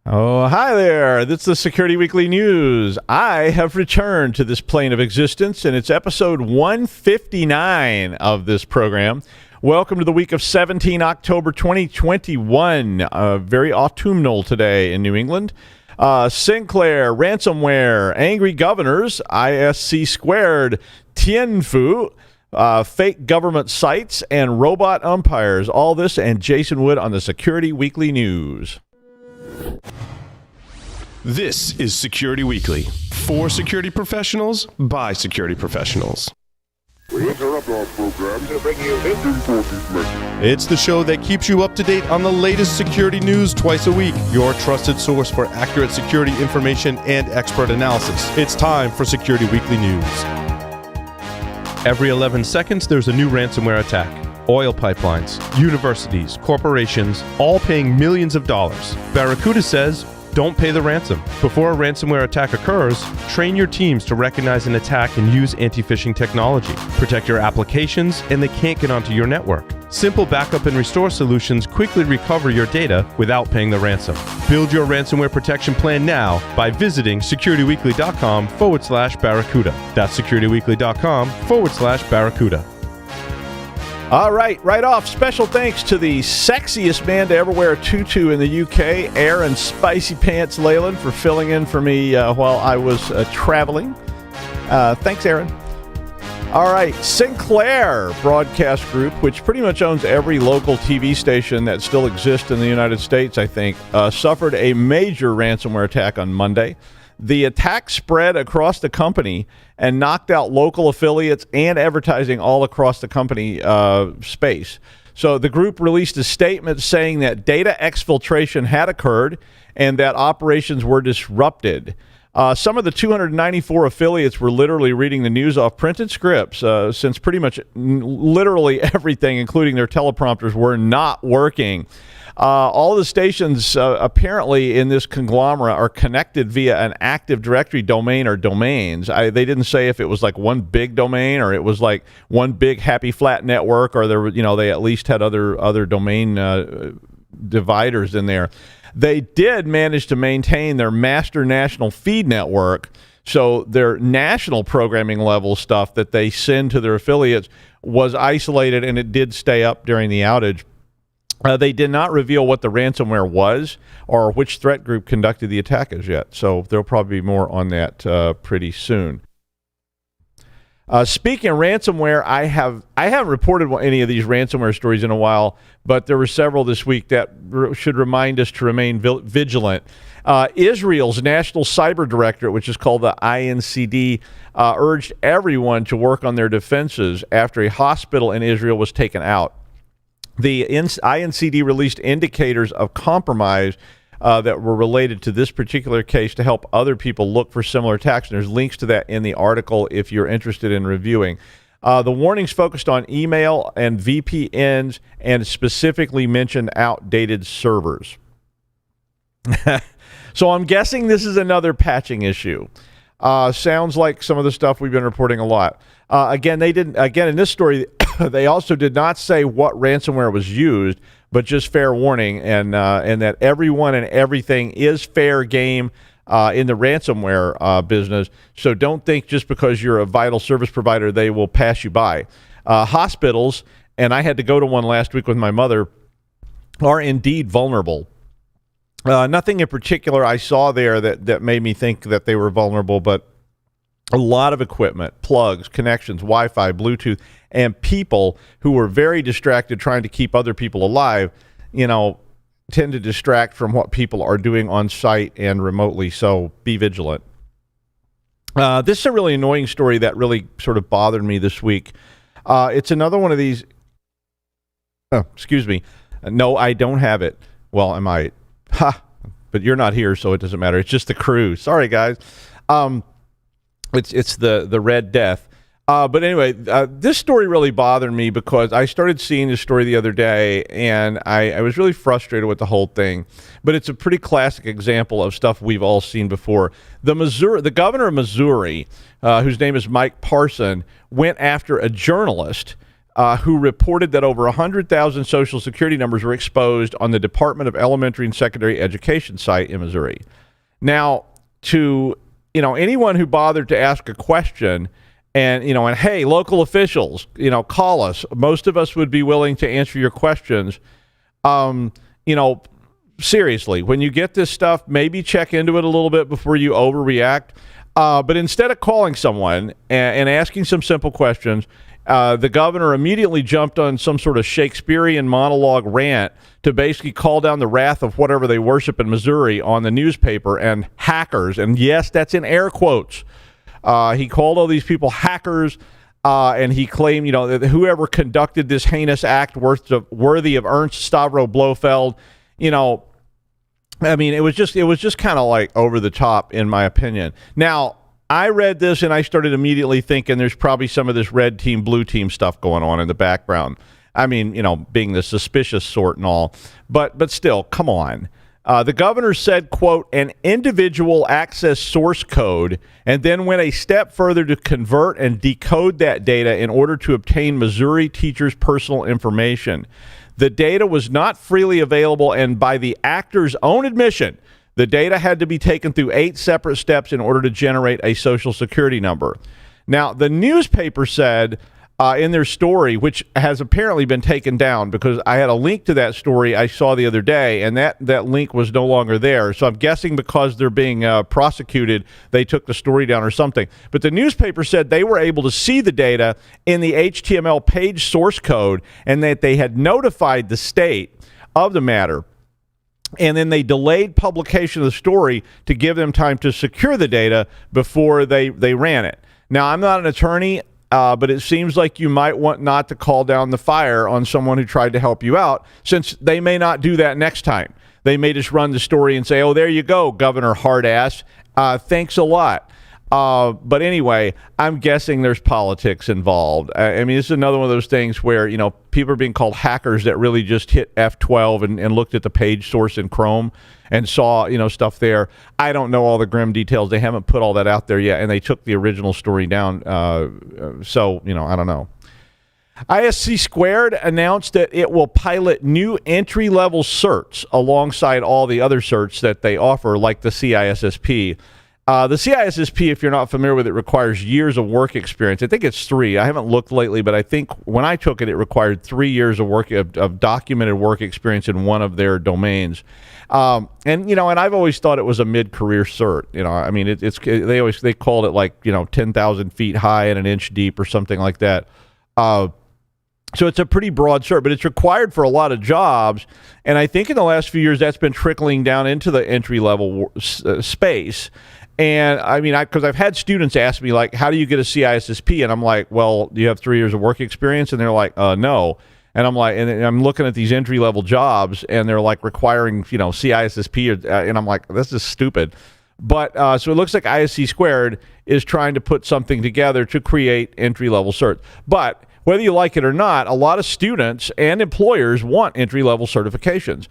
Oh, hi there. This is the Security Weekly News. I have returned to this plane of existence, and it's episode 159 of this program. Welcome to the week of 17 October 2021. Very autumnal today in New England. Sinclair, Ransomware, Angry Governors, ISC-squared, Tian Fu, fake government sites, and robot umpires. All this and Jason Wood on the Security Weekly News. This is Security Weekly, for security professionals, by security professionals. We interrupt our program to bring you this important message. It's the show that keeps you up to date on the latest security news twice a week. Your trusted source for accurate security information and expert analysis. It's time for Security Weekly News. Every 11 seconds, there's a new ransomware attack. Oil pipelines, universities, corporations, all paying millions of dollars. Barracuda says, don't pay the ransom. Before a ransomware attack occurs, train your teams to recognize an attack and use anti-phishing technology. Protect your applications, and they can't get onto your network. Simple backup and restore solutions quickly recover your data without paying the ransom. Build your ransomware protection plan now by visiting securityweekly.com/Barracuda. That's securityweekly.com/Barracuda. All right, right off, special thanks to the sexiest man to ever wear a tutu in the UK, Aaron Spicy Pants Leyland, for filling in for me while I was traveling. Thanks, Aaron. All right, Sinclair Broadcast Group, which pretty much owns every local TV station that still exists in the United States, I think, suffered a major ransomware attack on Monday. The attack spread across the company and knocked out local affiliates and advertising all across the company space. So the group released a statement saying that data exfiltration had occurred and that operations were disrupted. Some of the 294 affiliates were literally reading the news off printed scripts since pretty much literally everything, including their teleprompters, were not working. All the stations apparently in this conglomerate are connected via an Active Directory domain or domains. They didn't say if it was like one big domain or it was like one big happy flat network, or there were, they at least had other domain dividers in there. They did manage to maintain their master national feed network, so their national programming level stuff that they send to their affiliates was isolated, and it did stay up during the outage. They did not reveal what the ransomware was or which threat group conducted the attack as yet, so there'll probably be more on that pretty soon. Speaking of ransomware, I haven't reported any of these ransomware stories in a while, but there were several this week that should remind us to remain vigilant. Israel's National Cyber Directorate, which is called the INCD, urged everyone to work on their defenses after a hospital in Israel was taken out. The INCD released indicators of compromise that were related to this particular case to help other people look for similar attacks. And there's links to that in the article if you're interested in reviewing. The warnings focused on email and VPNs and specifically mentioned outdated servers. So I'm guessing this is another patching issue. Sounds like some of the stuff we've been reporting a lot. Again, in this story, they also did not say what ransomware was used, but just fair warning, and that everyone and everything is fair game in the ransomware business. So don't think just because you're a vital service provider, they will pass you by. Hospitals, and I had to go to one last week with my mother, are indeed vulnerable. Nothing in particular I saw there that made me think that they were vulnerable, but a lot of equipment, plugs, connections, Wi-Fi, Bluetooth, and people who were very distracted trying to keep other people alive, tend to distract from what people are doing on site and remotely, so be vigilant. This is a really annoying story that really sort of bothered me this week. It's another one of these... Oh, excuse me. No, I don't have it. Well, I might. Ha! But you're not here, so it doesn't matter. It's just the crew. Sorry, guys. It's the Red Death. But anyway, this story really bothered me because I started seeing this story the other day, and I was really frustrated with the whole thing. But it's a pretty classic example of stuff we've all seen before. The governor of Missouri, whose name is Mike Parson, went after a journalist who reported that over 100,000 Social Security numbers were exposed on the Department of Elementary and Secondary Education site in Missouri. Now, to anyone who bothered to ask a question, and hey, local officials, call us. Most of us would be willing to answer your questions. Seriously, when you get this stuff, maybe check into it a little bit before you overreact. But instead of calling someone and asking some simple questions, the governor immediately jumped on some sort of Shakespearean monologue rant to basically call down the wrath of whatever they worship in Missouri on the newspaper and hackers. And yes, that's in air quotes. He called all these people hackers, and he claimed, that whoever conducted this heinous act worthy of Ernst Stavro Blofeld, it was just kind of like over the top, in my opinion. Now, I read this and I started immediately thinking there's probably some of this red team, blue team stuff going on in the background. Being the suspicious sort and all, but still, come on. The governor said, quote, an individual access source code, and then went a step further to convert and decode that data in order to obtain Missouri teachers' personal information. The data was not freely available, and by the actor's own admission, the data had to be taken through 8 separate steps in order to generate a Social Security number. Now, the newspaper said in their story, which has apparently been taken down, because I had a link to that story I saw the other day, and that link was no longer there. So I'm guessing because they're being prosecuted, they took the story down or something. But the newspaper said they were able to see the data in the HTML page source code, and that they had notified the state of the matter. And then they delayed publication of the story to give them time to secure the data before they ran it. Now, I'm not an attorney, but it seems like you might want not to call down the fire on someone who tried to help you out, since they may not do that next time. They may just run the story and say, oh, there you go, Governor Hardass. Thanks a lot. But anyway, I'm guessing there's politics involved. This is another one of those things where, people are being called hackers that really just hit F12 and looked at the page source in Chrome and saw, stuff there. I don't know all the grim details. They haven't put all that out there yet, and they took the original story down. So, I don't know. ISC-squared announced that it will pilot new entry-level certs alongside all the other certs that they offer, like the CISSP. The CISSP, if you're not familiar with it, requires years of work experience. I think it's 3. I haven't looked lately, but I think when I took it, it required 3 years of work of documented work experience in one of their domains. And I've always thought it was a mid-career cert. They called it like 10,000 feet high and an inch deep or something like that. So it's a pretty broad cert, but it's required for a lot of jobs. And I think in the last few years, that's been trickling down into the entry-level space. And because I've had students ask me, like, how do you get a CISSP? And I'm like, well, do you have 3 years of work experience? And they're like, no. And I'm like, and I'm looking at these entry level jobs, and they're like requiring, CISSP, and I'm like, this is stupid. But so it looks like ISC-squared is trying to put something together to create entry level certs. But whether you like it or not, a lot of students and employers want entry level certifications.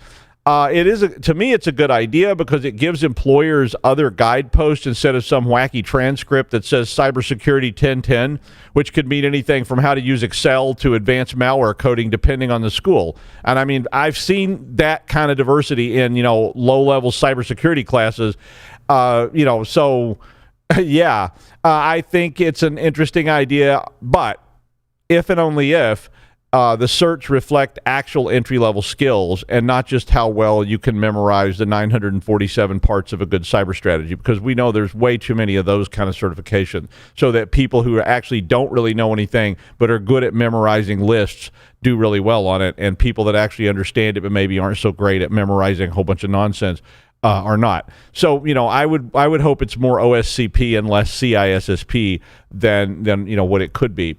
To me, it's a good idea because it gives employers other guideposts instead of some wacky transcript that says cybersecurity 1010, which could mean anything from how to use Excel to advanced malware coding, depending on the school. And I've seen that kind of diversity in, low-level cybersecurity classes. So yeah, I think it's an interesting idea, but if and only if the certs reflect actual entry-level skills and not just how well you can memorize the 947 parts of a good cyber strategy, because we know there's way too many of those kind of certifications, so that people who actually don't really know anything but are good at memorizing lists do really well on it, and people that actually understand it but maybe aren't so great at memorizing a whole bunch of nonsense are not. So, I would hope it's more OSCP and less CISSP than what it could be.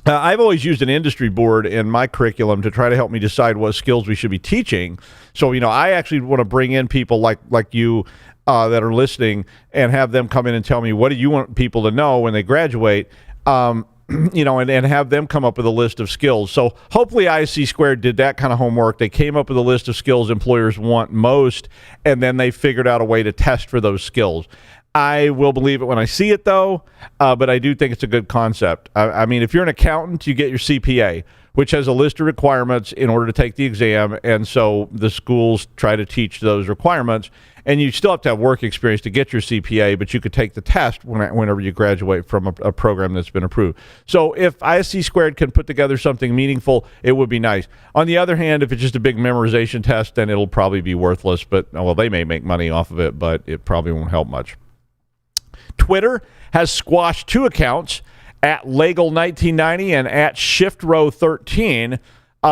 I've always used an industry board in my curriculum to try to help me decide what skills we should be teaching. So, I actually want to bring in people like you that are listening and have them come in and tell me, what do you want people to know when they graduate? And have them come up with a list of skills. So hopefully ISC-squared did that kind of homework. They came up with a list of skills employers want most, and then they figured out a way to test for those skills. I will believe it when I see it, though, but I do think it's a good concept. I mean, if you're an accountant, you get your CPA, which has a list of requirements in order to take the exam, and so the schools try to teach those requirements, and you still have to have work experience to get your CPA, but you could take the test whenever you graduate from a program that's been approved. So if ISC-squared can put together something meaningful, it would be nice. On the other hand, if it's just a big memorization test, then it'll probably be worthless, but, well, they may make money off of it, but it probably won't help much. Twitter has squashed 2 accounts, at Legal1990 and at ShiftRow13,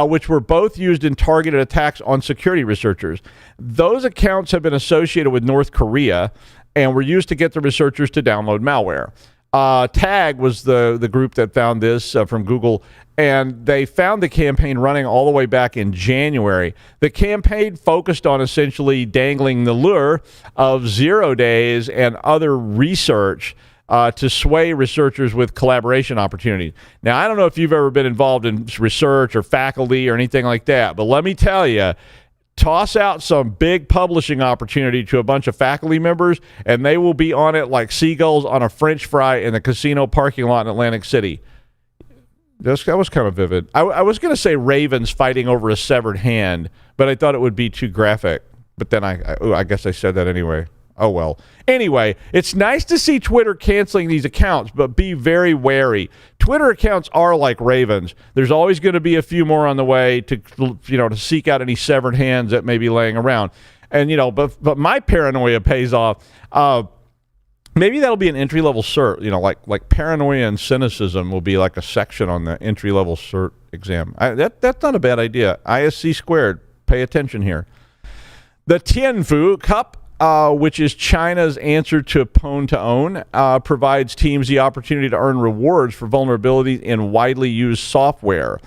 which were both used in targeted attacks on security researchers. Those accounts have been associated with North Korea and were used to get the researchers to download malware. Tag was the group that found this from Google, and they found the campaign running all the way back in January. The campaign focused on essentially dangling the lure of 0 days and other research to sway researchers with collaboration opportunities. Now, I don't know if you've ever been involved in research or faculty or anything like that, but let me tell you, toss out some big publishing opportunity to a bunch of faculty members, and they will be on it like seagulls on a French fry in the casino parking lot in Atlantic City. That was kind of vivid. I was going to say ravens fighting over a severed hand, but I thought it would be too graphic. But then I guess I said that anyway. Oh, well. Anyway, it's nice to see Twitter canceling these accounts, but be very wary. Twitter accounts are like ravens. There's always going to be a few more on the way to seek out any severed hands that may be laying around. And, but my paranoia pays off. Maybe that'll be an entry-level cert, like paranoia and cynicism will be like a section on the entry-level cert exam. That's not a bad idea. ISC-squared. Pay attention here. The Tian Cup, which is China's answer to Pwn to Own, provides teams the opportunity to earn rewards for vulnerabilities in widely used software.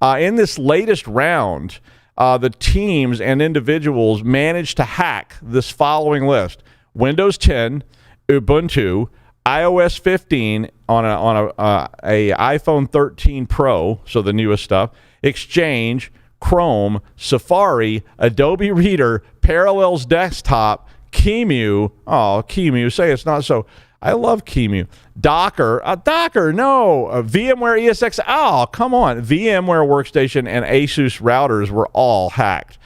In this latest round, the teams and individuals managed to hack this following list: Windows 10, Ubuntu, iOS 15 on a iPhone 13 Pro, so the newest stuff, Exchange, Chrome, Safari, Adobe Reader, Parallels Desktop, QEMU, say it's not so. I love QEMU. Docker, no. VMware ESX, come on. VMware Workstation and Asus routers were all hacked.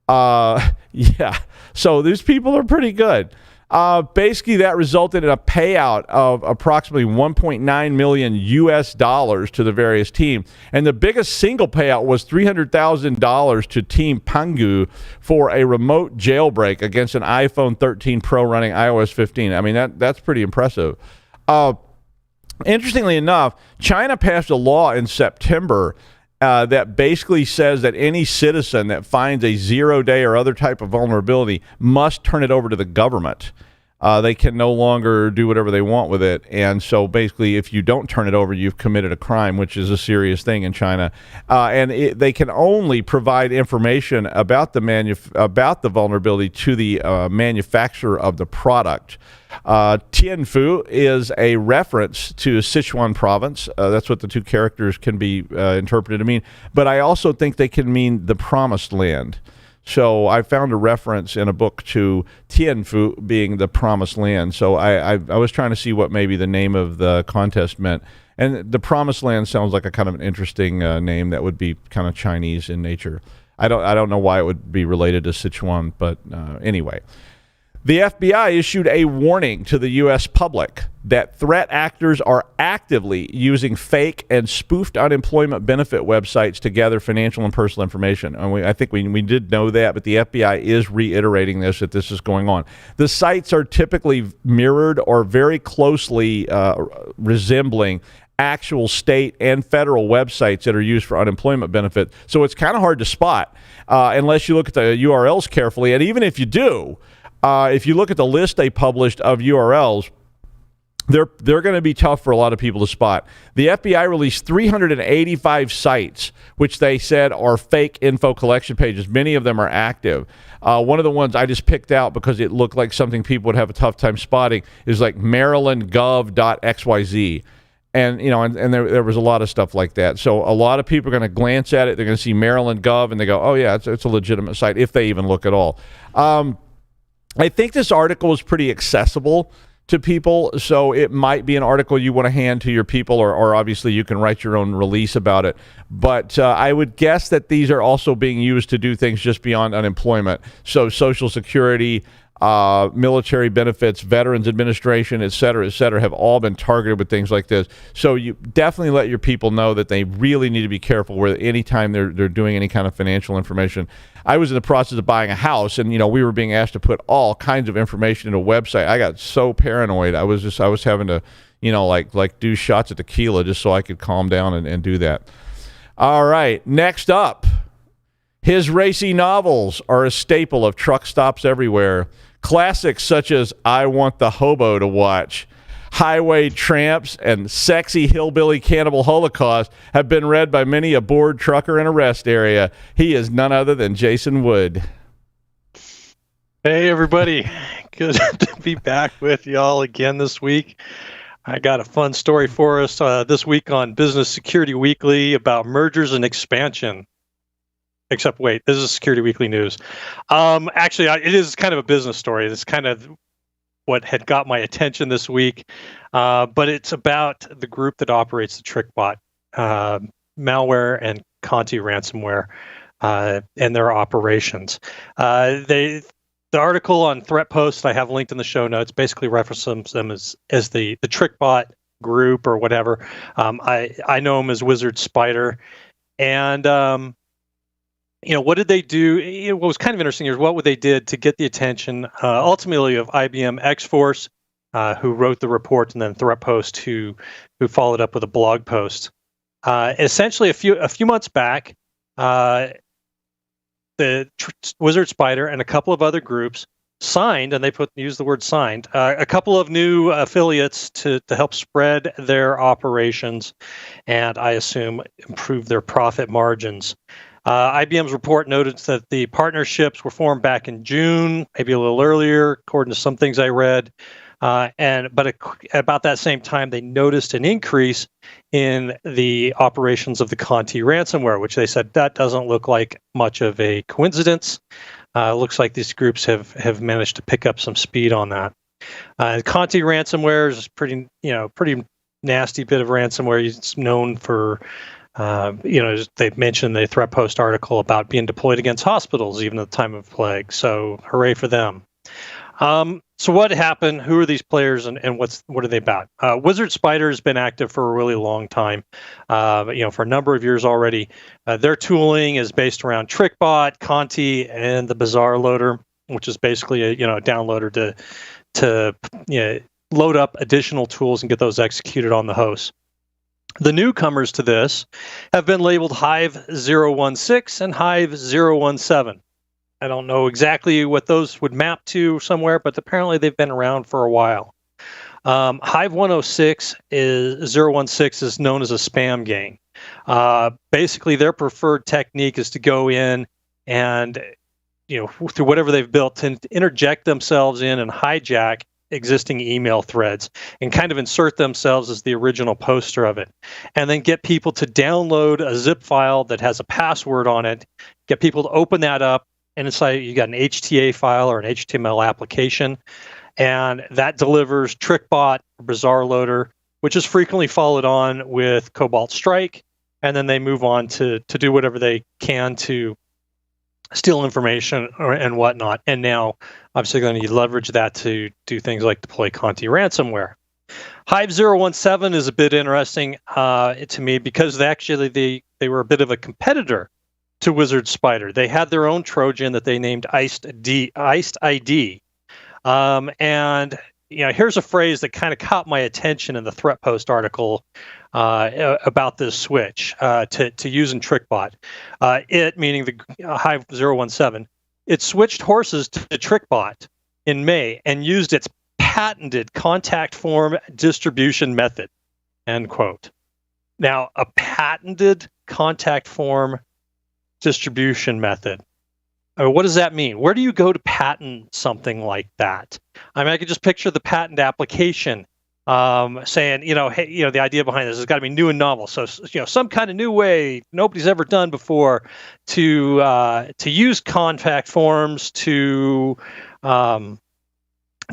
Yeah, so these people are pretty good. Basically, that resulted in a payout of approximately $1.9 million to the various teams. And the biggest single payout was $300,000 to Team Pangu for a remote jailbreak against an iPhone 13 Pro running iOS 15. I mean, that's pretty impressive. Interestingly enough, China passed a law in September that basically says that any citizen that finds a 0-day or other type of vulnerability must turn it over to the government. They can no longer do whatever they want with it. And so basically, if you don't turn it over, you've committed a crime, which is a serious thing in China. And they can only provide information about the vulnerability to the manufacturer of the product. Tian Fu is a reference to Sichuan province. That's what the two characters can be interpreted to mean. But I also think they can mean the promised land. So I found a reference in a book to Tian Fu being the promised land. So I was trying to see what maybe the name of the contest meant. And the promised land sounds like a kind of an interesting name that would be kind of Chinese in nature. I don't know why it would be related to Sichuan, but anyway. The FBI issued a warning to the U.S. public that threat actors are actively using fake and spoofed unemployment benefit websites to gather financial and personal information. And I think we did know that, but the FBI is reiterating that this is going on. The sites are typically mirrored or very closely resembling actual state and federal websites that are used for unemployment benefit. So it's kind of hard to spot unless you look at the URLs carefully. And even if you do, if you look at the list they published of URLs, they're going to be tough for a lot of people to spot. The FBI released 385 sites, which they said are fake info collection pages. Many of them are active. One of the ones I just picked out because it looked like something people would have a tough time spotting is like marylandgov.xyz. And, and there was a lot of stuff like that. So a lot of people are going to glance at it. They're going to see Maryland Gov, and they go, oh, yeah, it's a legitimate site, if they even look at all. I think this article is pretty accessible to people, so it might be an article you want to hand to your people, or obviously you can write your own release about it. But I would guess that these are also being used to do things just beyond unemployment. So Social Security, military benefits, Veterans Administration, et cetera, have all been targeted with things like this. So you definitely let your people know that they really need to be careful where anytime they're doing any kind of financial information. I was in the process of buying a house, and we were being asked to put all kinds of information into a website. I got so paranoid. I was having to, like do shots of tequila just so I could calm down and do that. All right, next up. His racy novels are a staple of truck stops everywhere. Classics such as I Want the Hobo to Watch, Highway Tramps, and Sexy Hillbilly Cannibal Holocaust have been read by many a bored trucker in a rest area. He is none other than Jason Wood. Hey, everybody. Good to be back with y'all again this week. I got a fun story for us this week on Business Security Weekly about mergers and expansion. Except, wait, this is Security Weekly News. Actually, it is kind of a business story. It's kind of what had got my attention this week, but it's about the group that operates the TrickBot malware and Conti ransomware and their operations. The article on Threat Post I have linked in the show notes basically references them as the TrickBot group or whatever. I know them as Wizard Spider, and what did they do? What was kind of interesting is what they did to get the attention, ultimately, of IBM X-Force, who wrote the report, and then Threat Post, who followed up with a blog post. Essentially, a few months back, the Wizard Spider and a couple of other groups signed, and they use the word signed, a couple of new affiliates to help spread their operations, and I assume improve their profit margins. IBM's report noted that the partnerships were formed back in June, maybe a little earlier, according to some things I read. But about that same time, they noticed an increase in the operations of the Conti ransomware, which they said that doesn't look like much of a coincidence. Looks like these groups have managed to pick up some speed on that. Conti ransomware is pretty nasty bit of ransomware. It's known for they've mentioned the Threat Post article about being deployed against hospitals even at the time of plague. So hooray for them. So what happened? Who are these players, and what are they about? Wizard Spider has been active for a really long time, for a number of years already. Their tooling is based around TrickBot, Conti, and the Bazaar Loader, which is basically a downloader to load up additional tools and get those executed on the host. The newcomers to this have been labeled Hive 016 and Hive 017. I don't know exactly what those would map to somewhere, but apparently they've been around for a while. Hive 106 is 016 is known as a spam gang. Basically, their preferred technique is to go in and, through whatever they've built, to interject themselves in and hijack existing email threads and kind of insert themselves as the original poster of it, and then get people to download a zip file that has a password on it, get people to open that up, and inside you got an HTA file or an HTML application, and that delivers TrickBot, Bazaar Loader, which is frequently followed on with Cobalt Strike, and then they move on to do whatever they can to steal information and whatnot. And now, obviously, going to leverage that to do things like deploy Conti ransomware. Hive 017 is a bit interesting to me because they were a bit of a competitor to Wizard Spider. They had their own Trojan that they named Iced ID. And here's a phrase that kind of caught my attention in the Threat Post article about this switch to using TrickBot. It, meaning the Hive 017, it switched horses to TrickBot in May and used its patented contact form distribution method, end quote. Now, a patented contact form distribution methed. What does that mean? Where do you go to patent something like that? I mean, I could just picture the patent application saying, hey, the idea behind this has got to be new and novel. So, some kind of new way nobody's ever done before to use contact forms to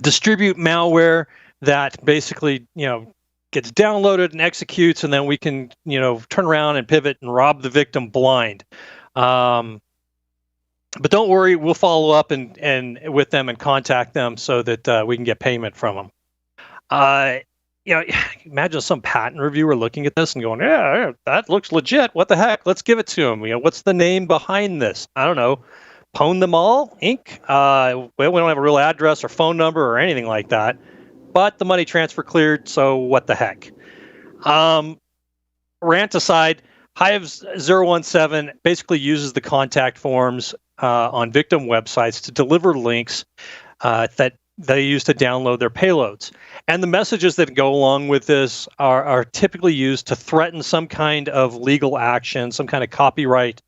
distribute malware that basically, gets downloaded and executes, and then we can, turn around and pivot and rob the victim blind. But don't worry, we'll follow up and with them and contact them so that we can get payment from them. Imagine some patent reviewer looking at this and going, yeah, that looks legit. What the heck? Let's give it to them. What's the name behind this? I don't know. Pwn Them All, Inc. We don't have a real address or phone number or anything like that. But the money transfer cleared, so what the heck? Rant aside, Hive017 basically uses the contact forms on victim websites to deliver links that they use to download their payloads. And the messages that go along with this are typically used to threaten some kind of legal action, some kind of copyright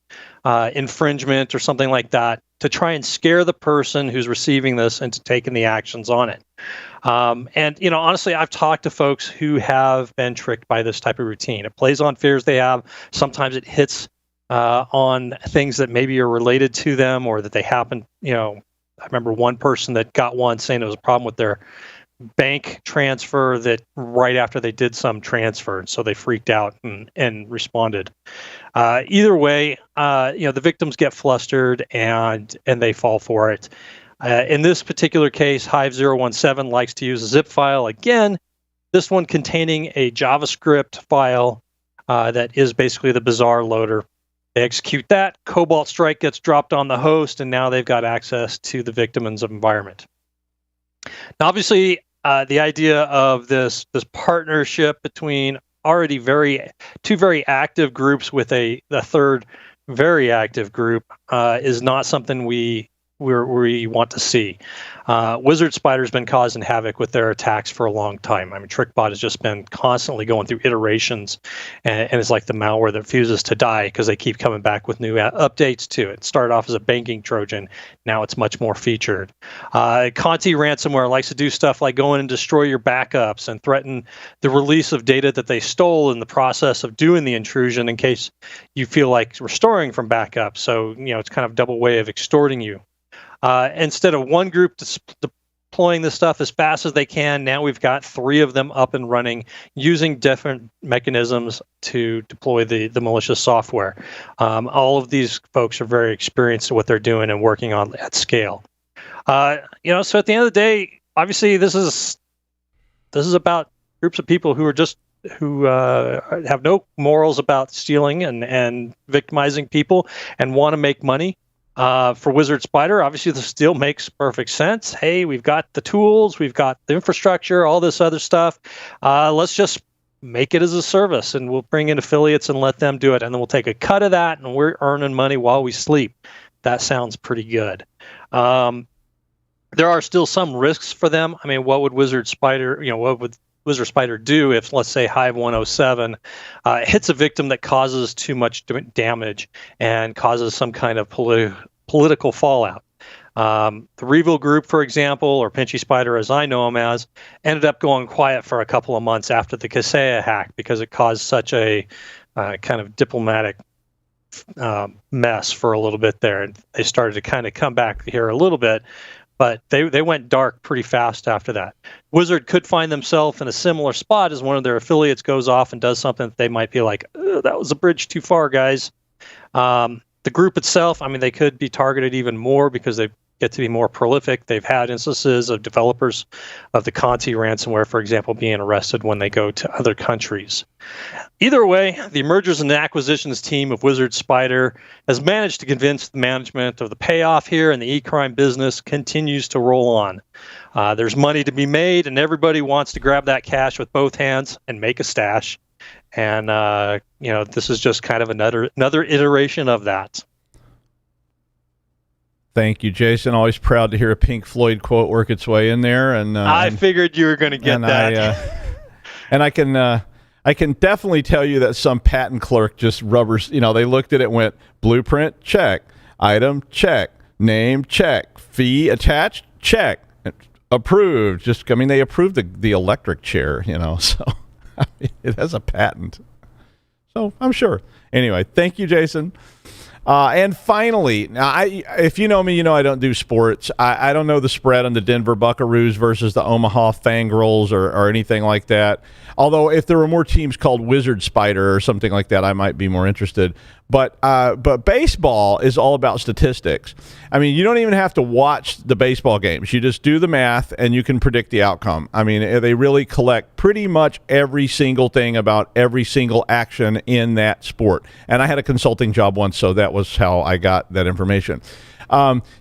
infringement or something like that, to try and scare the person who's receiving this into taking the actions on it. And honestly, I've talked to folks who have been tricked by this type of routine. It plays on fears they have. Sometimes it hits on things that maybe are related to them or that they happen. I remember one person that got one saying it was a problem with their bank transfer that right after they did some transfer, so they freaked out and responded. Either way, the victims get flustered and they fall for it. In this particular case, Hive017 likes to use a zip file. Again, this one containing a JavaScript file that is basically the bazaar loader. They execute that, Cobalt Strike gets dropped on the host, and now they've got access to the victim's environment. Now, obviously, the idea of this partnership between already two very active groups with a third very active group is not something we want to see. Wizard Spider's been causing havoc with their attacks for a long time. I mean, TrickBot has just been constantly going through iterations, and it's like the malware that refuses to die because they keep coming back with new updates to it. It started off as a banking Trojan. Now it's much more featured. Conti Ransomware likes to do stuff like go in and destroy your backups and threaten the release of data that they stole in the process of doing the intrusion in case you feel like restoring from backup. So, it's kind of a double way of extorting you. Instead of one group deploying this stuff as fast as they can, now we've got 3 of them up and running using different mechanisms to deploy the malicious software. All of these folks are very experienced at what they're doing and working on at scale. So at the end of the day, obviously this is about groups of people who have no morals about stealing and victimizing people and want to make money. For Wizard Spider, obviously this still makes perfect sense. Hey, we've got the tools, we've got the infrastructure, all this other stuff. Let's just make it as a service, and we'll bring in affiliates and let them do it, and then we'll take a cut of that, and we're earning money while we sleep. That sounds pretty good. There are still some risks for them. I mean, what would Wizard Spider do if, let's say, Hive107 hits a victim that causes too much damage and causes some kind of political fallout? The Revo Group, for example, or Pinchy Spider, as I know him as, ended up going quiet for a couple of months after the Kaseya hack because it caused such a kind of diplomatic mess for a little bit there. And they started to kind of come back here a little bit. But they went dark pretty fast after that. Wizard could find themselves in a similar spot as one of their affiliates goes off and does something that they might be like, that was a bridge too far, guys. The group itself, I mean, they could be targeted even more because they get to be more prolific. They've had instances of developers of the Conti ransomware, for example, being arrested when they go to other countries. Either way, the mergers and acquisitions team of Wizard Spider has managed to convince the management of the payoff here, and the e-crime business continues to roll on. There's money to be made, and everybody wants to grab that cash with both hands and make a stash. And this is just kind of another iteration of that. Thank you, Jason. Always proud to hear a Pink Floyd quote work its way in there. And I figured you were going to get that. And I can definitely tell you that some patent clerk just rubbers. They looked at it, and went blueprint, check, item, check, name, check, fee attached, check, approved. They approved the electric chair. So it has a patent. So I'm sure. Anyway, thank you, Jason. And finally, now if you know me, you know I don't do sports. I don't know the spread on the Denver Buckaroos versus the Omaha Fangirls or anything like that. Although if there were more teams called Wizard Spider or something like that, I might be more interested. But baseball is all about statistics. I mean, you don't even have to watch the baseball games. You just do the math and you can predict the outcome. I mean, they really collect pretty much every single thing about every single action in that sport. And I had a consulting job once, so that was how I got that information.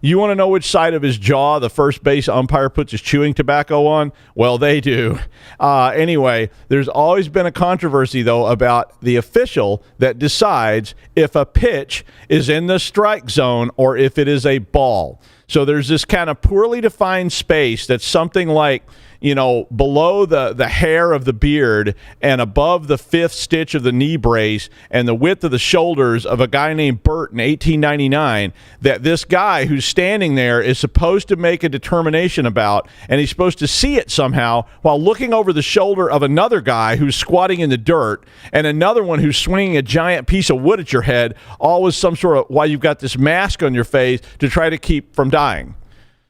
You want to know which side of his jaw the first base umpire puts his chewing tobacco on? Well, they do. Anyway, there's always been a controversy, though, about the official that decides if a pitch is in the strike zone or if it is a ball. So there's this kind of poorly defined space that's something like, below the hair of the beard and above the fifth stitch of the knee brace and the width of the shoulders of a guy named Bert in 1899, that this guy who's standing there is supposed to make a determination about, and he's supposed to see it somehow while looking over the shoulder of another guy who's squatting in the dirt and another one who's swinging a giant piece of wood at your head, all with some sort of, while you've got this mask on your face to try to keep from dying.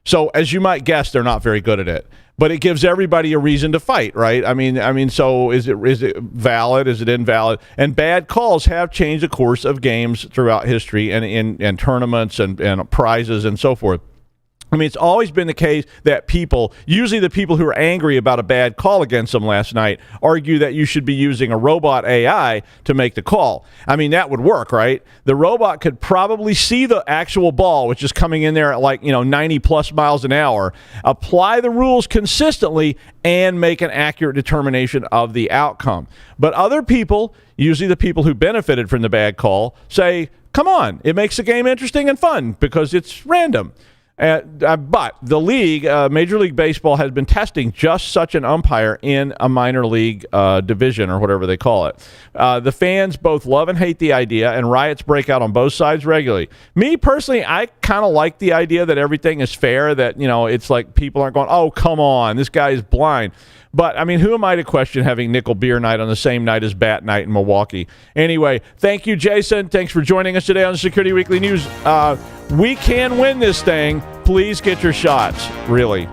So as you might guess, they're not very good at it. But it gives everybody a reason to fight, right? I mean, so is it valid? Is it invalid? And bad calls have changed the course of games throughout history and in tournaments and prizes and so forth. I mean, it's always been the case that people, usually the people who are angry about a bad call against them last night, argue that you should be using a robot AI to make the call. I mean, that would work, right? The robot could probably see the actual ball, which is coming in there at 90 plus miles an hour, apply the rules consistently, and make an accurate determination of the outcome. But other people, usually the people who benefited from the bad call, say, come on, it makes the game interesting and fun because it's random. But the league, Major League Baseball, has been testing just such an umpire in a minor league division or whatever they call it. The fans both love and hate the idea, and riots break out on both sides regularly. Me, personally, I kind of like the idea that everything is fair, that, it's like people aren't going, oh, come on, this guy is blind. But, I mean, who am I to question having nickel beer night on the same night as bat night in Milwaukee? Anyway, thank you, Jason. Thanks for joining us today on the Security Weekly News. We can win this thing. Please get your shots, really.